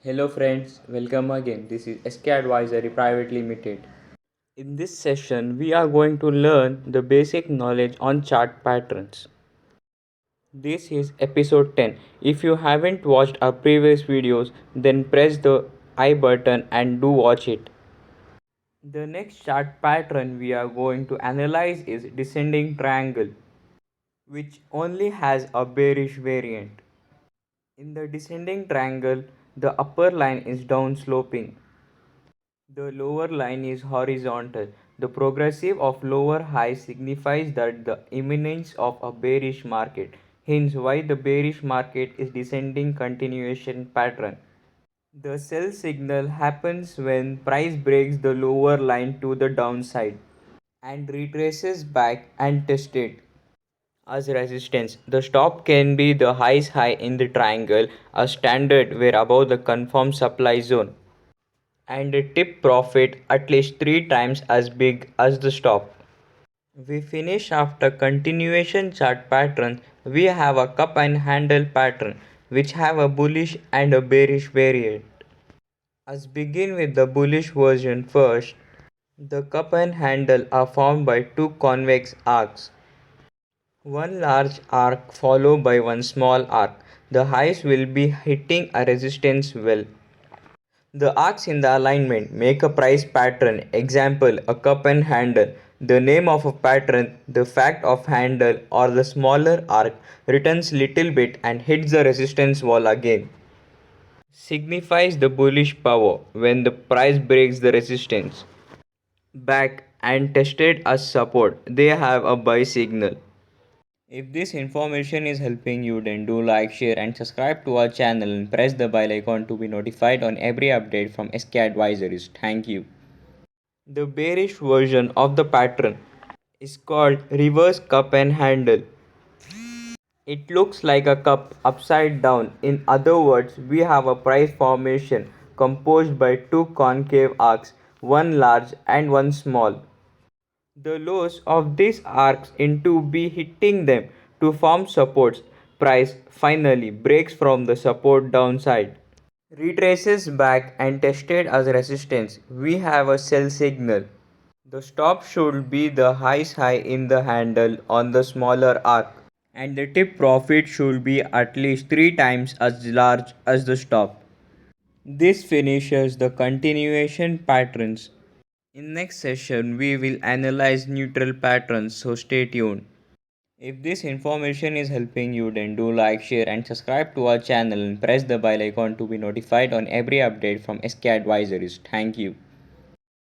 Hello friends, welcome again. This is SK Advisory Private Limited. In this session, we are going to learn the basic knowledge on chart patterns. This is episode 10. If you haven't watched our previous videos, then press the I button and do watch it. The next chart pattern we are going to analyze is descending triangle, which only has a bearish variant. In the descending triangle, the upper line is down sloping. The lower line is horizontal. The progressive of lower high signifies that the imminence of a bearish market. Hence why the bearish market is descending continuation pattern. The sell signal happens when price breaks the lower line to the downside and retraces back and tests it as resistance. The stop can be the highest high in the triangle, a standard where above the confirmed supply zone, and a tip profit at least 3 times as big as the stop. We finish after continuation chart pattern. We have a cup and handle pattern which have a bullish and a bearish variant. Let's begin with the bullish version first. The cup and handle are formed by two convex arcs. One large arc followed by one small arc. The highs will be hitting a resistance well. The arcs in the alignment make a price pattern. Example, a cup and handle. The name of a pattern, the fact of handle or the smaller arc returns little bit and hits the resistance wall again. Signifies the bullish power when the price breaks the resistance back and tested as support. They have a buy signal. If this information is helping you, then do like, share and subscribe to our channel and press the bell icon to be notified on every update from SK Advisories. Thank you. The bearish version of the pattern is called reverse cup and handle. It looks like a cup upside down. In other words, we have a price formation composed by two concave arcs, one large and one small. The lows of these arcs into be hitting them to form supports. Price finally breaks from the support downside, retraces back and tested as resistance. We have a sell signal. The stop should be the highest high in the handle on the smaller arc, and the tip profit should be at least 3 times as large as the stop. This finishes the continuation patterns. In next session we will analyze neutral patterns, so stay tuned. If this information is helping you, then do like, share and subscribe to our channel and press the bell icon to be notified on every update from SK Advisories. Thank you.